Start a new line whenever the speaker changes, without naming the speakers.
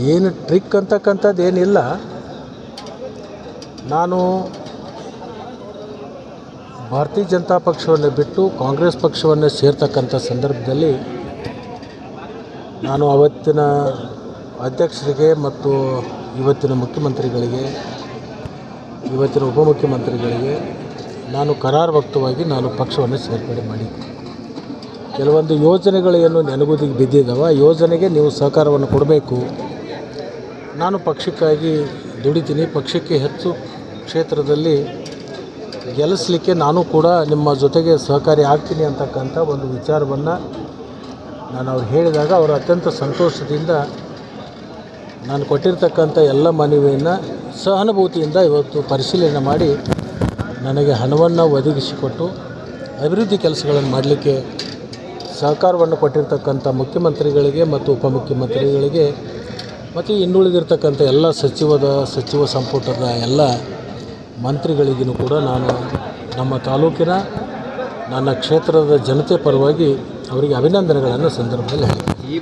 ಏನು ಟ್ರಿಕ್ ಅಂತಕ್ಕಂಥದ್ದು ಏನಿಲ್ಲ. ನಾನು ಭಾರತೀಯ ಜನತಾ ಪಕ್ಷವನ್ನು ಬಿಟ್ಟು ಕಾಂಗ್ರೆಸ್ ಪಕ್ಷವನ್ನು ಸೇರ್ತಕ್ಕಂಥ ಸಂದರ್ಭದಲ್ಲಿ ನಾನು ಅವತ್ತಿನ ಅಧ್ಯಕ್ಷರಿಗೆ ಮತ್ತು ಇವತ್ತಿನ ಮುಖ್ಯಮಂತ್ರಿಗಳಿಗೆ, ಇವತ್ತಿನ ಉಪಮುಖ್ಯಮಂತ್ರಿಗಳಿಗೆ ನಾನು ಕರಾರುವಕ್ತವಾಗಿ ನಾನು ಪಕ್ಷವನ್ನು ಸೇರ್ಪಡೆ ಮಾಡಿದ್ದೆ. ಕೆಲವೊಂದು ಯೋಜನೆಗಳು ಏನು ನೆನಗುದಿಗೆ ಬಿದ್ದಿದ್ದಾವೆ, ಆ ಯೋಜನೆಗೆ ನೀವು ಸಹಕಾರವನ್ನು ಕೊಡಬೇಕು. ನಾನು ಪಕ್ಷಕ್ಕಾಗಿ ದುಡಿತೀನಿ, ಪಕ್ಷಕ್ಕೆ ಹೆಚ್ಚು ಕ್ಷೇತ್ರದಲ್ಲಿ ಗೆಲ್ಲಿಸಲಿಕ್ಕೆ ನಾನು ಕೂಡ ನಿಮ್ಮ ಜೊತೆಗೆ ಸಹಕಾರಿ ಆಗ್ತೀನಿ ಅಂತಕ್ಕಂಥ ಒಂದು ವಿಚಾರವನ್ನು ನಾನು ಅವ್ರು ಹೇಳಿದಾಗ ಅವರು ಅತ್ಯಂತ ಸಂತೋಷದಿಂದ ನಾನು ಕೊಟ್ಟಿರ್ತಕ್ಕಂಥ ಎಲ್ಲ ಮನವಿಯನ್ನು ಸಹಾನುಭೂತಿಯಿಂದ ಇವತ್ತು ಪರಿಶೀಲನೆ ಮಾಡಿ ನನಗೆ ಹಣವನ್ನು ಒದಗಿಸಿಕೊಟ್ಟು ಅಭಿವೃದ್ಧಿ ಕೆಲಸಗಳನ್ನು ಮಾಡಲಿಕ್ಕೆ ಸಹಕಾರವನ್ನು ಕೊಟ್ಟಿರ್ತಕ್ಕಂಥ ಮುಖ್ಯಮಂತ್ರಿಗಳಿಗೆ ಮತ್ತು ಉಪಮುಖ್ಯಮಂತ್ರಿಗಳಿಗೆ ಮತ್ತು ಇನ್ನುಳಿದಿರ್ತಕ್ಕಂಥ ಎಲ್ಲ ಸಚಿವ ಸಂಪುಟದ ಎಲ್ಲ ಮಂತ್ರಿಗಳಿಗೂ ಕೂಡ ನಾನು ನಮ್ಮ ತಾಲೂಕಿನ ನನ್ನ ಕ್ಷೇತ್ರದ ಜನತೆ ಪರವಾಗಿ ಅವರಿಗೆ ಅಭಿನಂದನೆಗಳನ್ನು ಸಂದರ್ಭದಲ್ಲಿ ಹೇಳಿದೆ.